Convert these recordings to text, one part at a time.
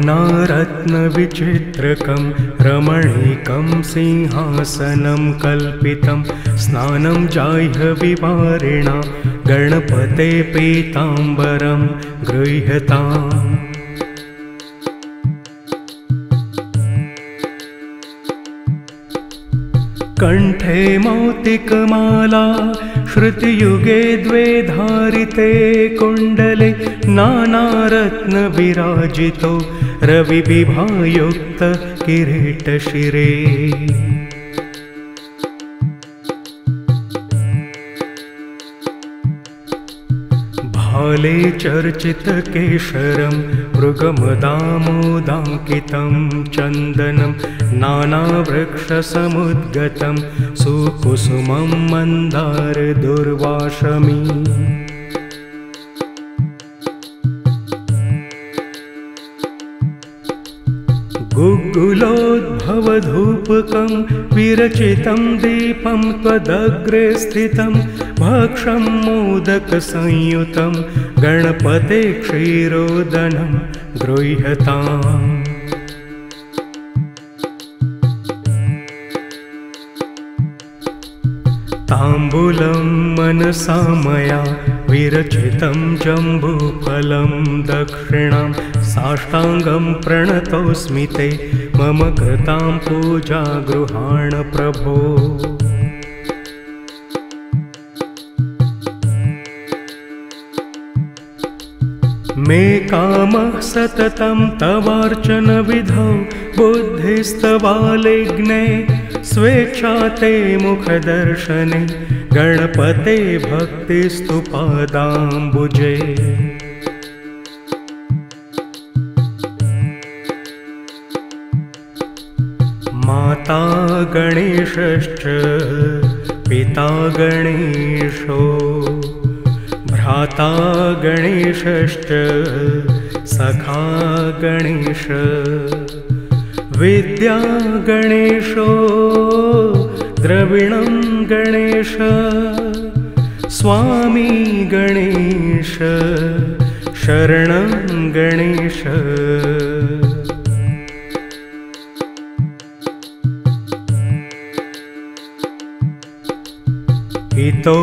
नानारत्नविचित्रकं रमणीकं सिंहासनं कल्पितं स्नानं जाह्नवीवारिणा गणपते पीताम्बरं गृह्यताम्। कंठे मौक्तिकमाला श्रुतियुगे द्वे धारिते कुण्डले नानारत्नविराजितो रविविभायुक्त किरीटशिरे। भाले चर्चितकेशरं मृगमदामोदाङ्कितं चन्दनं नानावृक्षसमुद्गतं सुकुसुमं मन्दारदुर्वाशमी। गुग्गुलोद्भवधूपकं विरचितं दीपं त्वदग्रे स्थितं भक्षं मोदकसंयुतं गणपते क्षीरोदनं गृह्यताम्। ताम्बूलं मनसा मया विरचितं जम्बूफलं दक्षिणां साष्टाङ्गं प्रणतोऽस्मि ते मम कृतां पूजा गृहाण प्रभो। मे कामः सततं तवार्चनविधौ बुद्धिस्तवालिग्ने स्वेच्छा ते मुखदर्शने गणपते भक्तिस्तु पादाम्बुजे। माता गणेशश्च पिता गणेशो भ्राता गणेशश्च सखा गणेश विद्या गणेशो द्रविणं गणेश स्वामी गणेश शरणं गणेश। इतो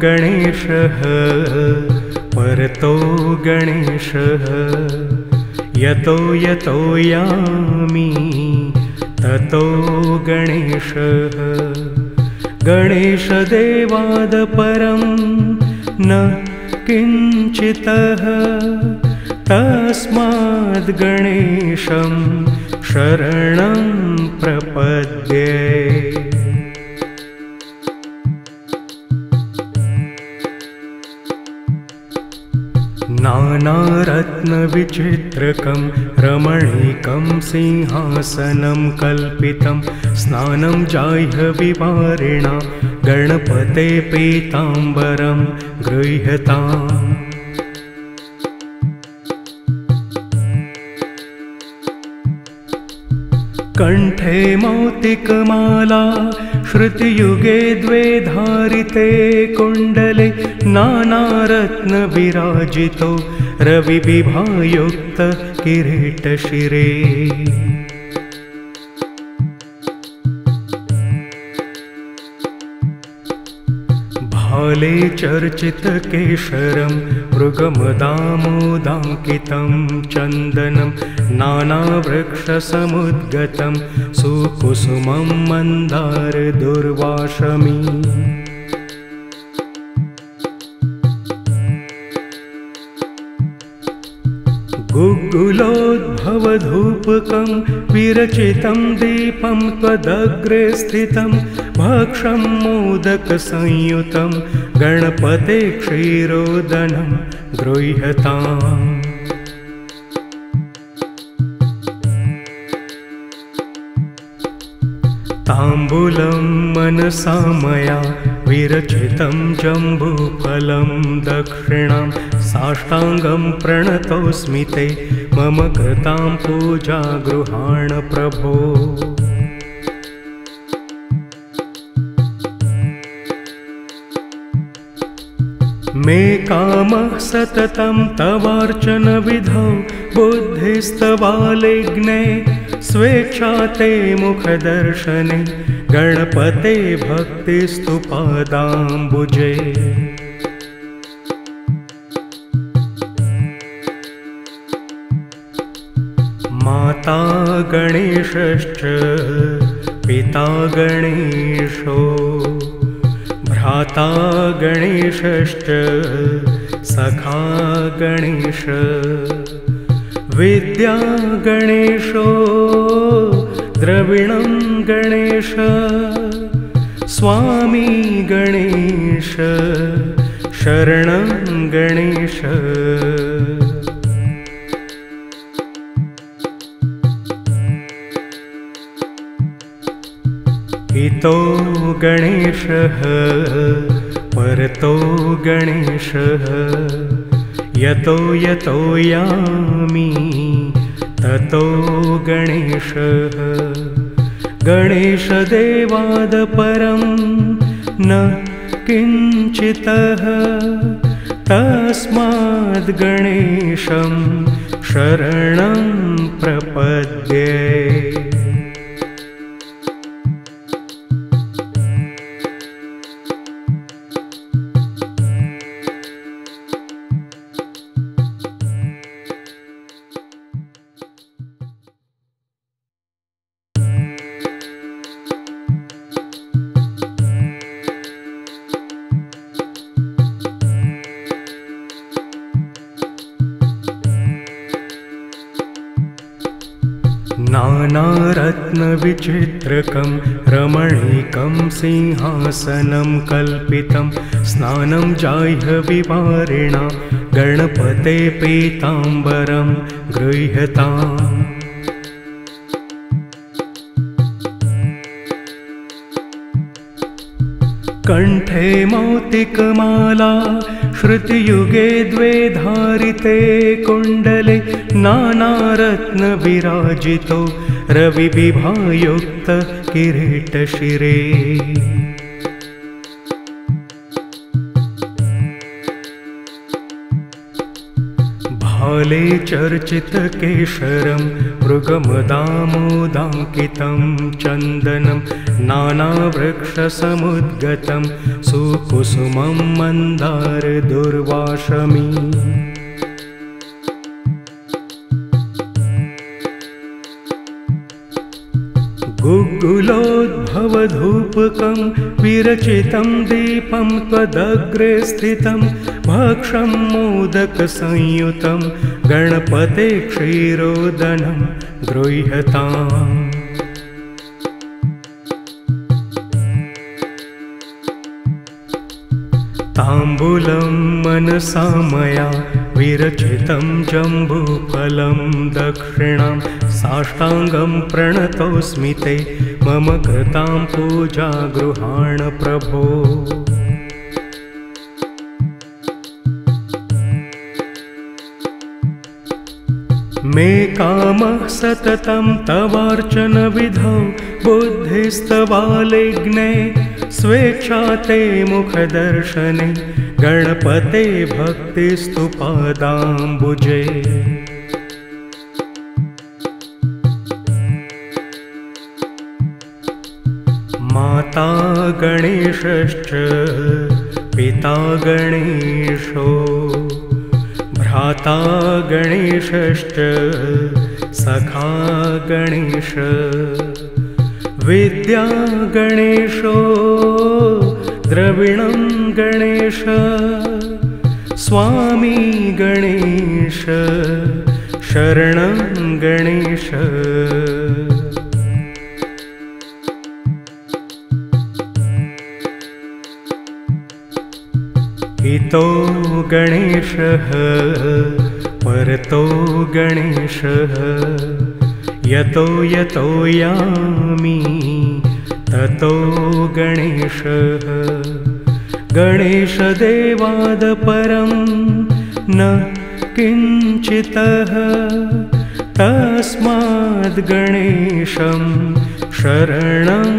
गणेशः परतो गणेशः यतो यतो यामि ततो गणेशः। गणेशदेवाद परं न किञ्चितः तस्माद् गणेशं शरणं प्रपद्ये। नानारत्नविचित्रकं रमणीकं सिंहासनं कल्पितं स्नानं जाह्नवीवारिणा गणपते पीताम्बरं गृह्यताम्। कंठे मौक्तिकमाला श्रुतियुगे द्वे धारिते कुण्डले नानारत्नविराजितो रविविभायुक्त किरीटशिरे। भाले चर्चितकेशरं मृगमदामोदाङ्कितं चन्दनं नानावृक्षसमुद्गतं सुकुसुमं मन्दारदुर्वाशमी। गुग्गुलोद्भवधूपकं विरचितं दीपं त्वदग्रे स्थितं भक्षं मोदकसंयुतं गणपते क्षीरोदनं गृह्यताम्। ताम्बूलं मनसा मया विरचितं जम्बूफलं दक्षिणां साष्टाङ्गं प्रणतोऽस्मि ते मम कृतां पूजा गृहाण प्रभो। मे कामः सततं तवार्चनविधौ बुद्धिस्तवालिग्ने स्वेच्छा ते मुखदर्शने गणपते भक्तिस्तु पादाम्बुजे माता गणेशश्च पिता गणेशो भ्राता गणेशश्च सखा गणेश विद्या गणेशो द्रविणं गणेश स्वामी गणेश शरणं गणेश इतो गणेशः परतो गणेशः यतो यतो यामि ततो गणेशः गणेशदेवाद परं न किञ्चितः तस्माद् गणेशं शरणं प्रपद्ये नानारत्नविचित्रकं रमणीकं सिंहासनं कल्पितं स्नानं जाह्नवीवारिणा गणपते पीताम्बरं गृह्यताम् कंठे मौक्तिकमाला श्रुतियुगे द्वे धारिते कुण्डले नानारत्नविराजितो रविविभायुक्त किरीटशिरे भाले चर्चितकेशरं मृगमदामोदाङ्कितं चन्दनं नानावृक्षसमुद्गतं सुकुसुमं मन्दारदुर्वाशमी गुग्गुलोद्भवधूपकं विरचितं दीपं त्वदग्रे स्थितं भक्षं मोदकसंयुतं गणपते क्षीरोदनं गृह्यताम् ताम्बूलं मनसा मया विरचितं जम्बूफलं दक्षिणां साष्टाङ्गं प्रणतोऽस्मि ते मम कृतां पूजा गृहाण प्रभो मे कामः सततं तवार्चनविधौ बुद्धिस्तवालिग्ने स्वेच्छा ते मुखदर्शने गणपते भक्तिस्तु पादाम्बुजे माता गणेशश्च पिता गणेशो भ्राता गणेशश्च सखा गणेश विद्या गणेशो द्रविणं गणेश स्वामी गणेश शरणं गणेश इतो गणेशः परतो गणेशः यतो यतो यामि ततो गणेशः गणेशदेवाद परं न किञ्चितः तस्माद् गणेशं शरणं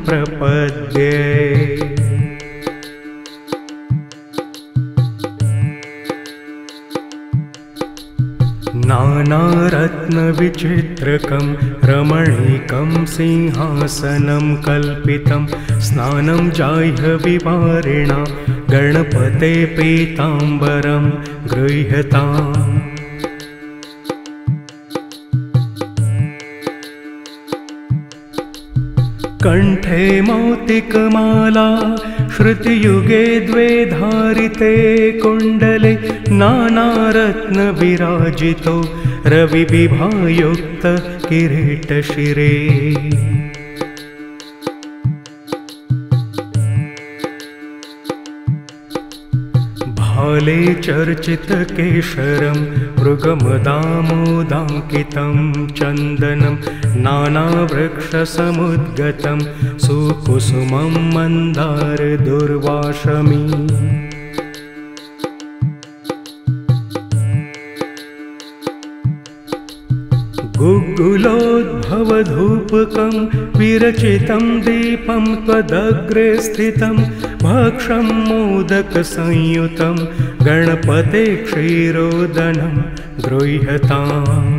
प्रपद्ये नानारत्नविचित्रकं रमणीकं सिंहासनं कल्पितं स्नानं जाह्नवीवारिणा गणपते पीताम्बरं गृह्यताम्। कण्ठे मौक्तिकमाला श्रुतियुगे द्वे धारिते कुण्डले नानारत्नविराजितो रविविभायुक्त किरीटशिरे। भाले चर्चितकेशरं मृगमदामोदाङ्कितं चन्दनं नानावृक्षसमुद्गतं सुकुसुमं मन्दारदुर्वाशमी। गुग्गुलोद्भवधूपकं विरचितं दीपं त्वदग्रे स्थितं भक्षं मोदकसंयुतं गणपते क्षीरोदनं गृह्यताम्।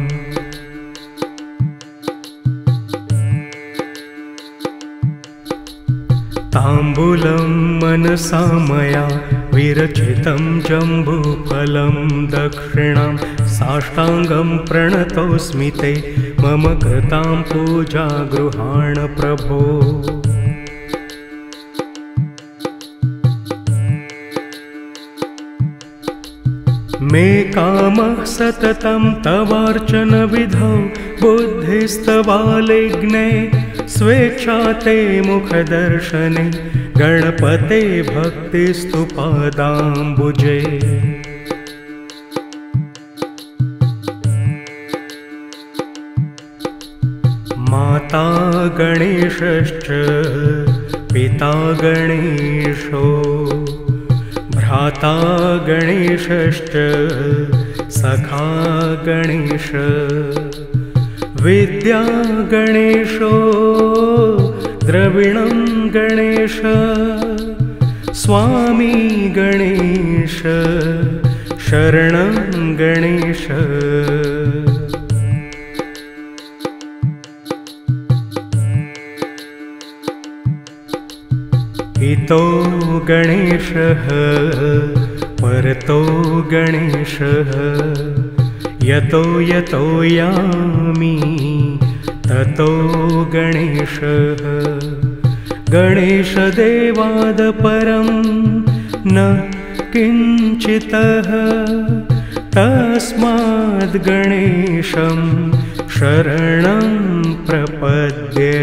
ताम्बूलं मनसा मया विरचितं जम्बूफलं दक्षिणां साष्टाङ्गं प्रणतोऽस्मि ते मम कृतां पूजा गृहाण प्रभो। मे कामः सततं तवार्चनविधौ बुद्धिस्तवालिग्ने स्वेच्छा ते मुखदर्शने गणपते भक्तिस्तु पादाम्बुजे। माता गणेशश्च पिता गणेशो भ्राता गणेशश्च सखा गणेश विद्या गणेशो द्रविणं गणेश स्वामी गणेश शरणं गणेश। इतो गणेशः परतो गणेशः यतो यतो यामि ततो गणेशः। गणेशदेवाद परं न किञ्चितः तस्माद् गणेशं शरणं प्रपद्ये।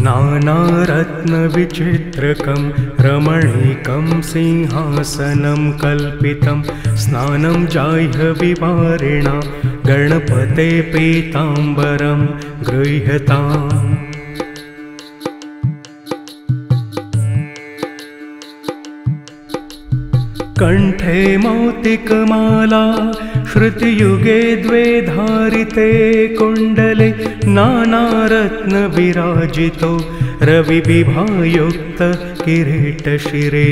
नानारत्नविचित्रकं रमणीकं सिंहासनं कल्पितं स्नानं जाह्नवीवारिणा गणपते पीताम्बरं गृह्यताम्। कण्ठे मौक्तिकमाला श्रुतियुगे द्वे धारिते कुण्डले नानारत्नविराजितो रविविभायुक्त किरीटशिरे।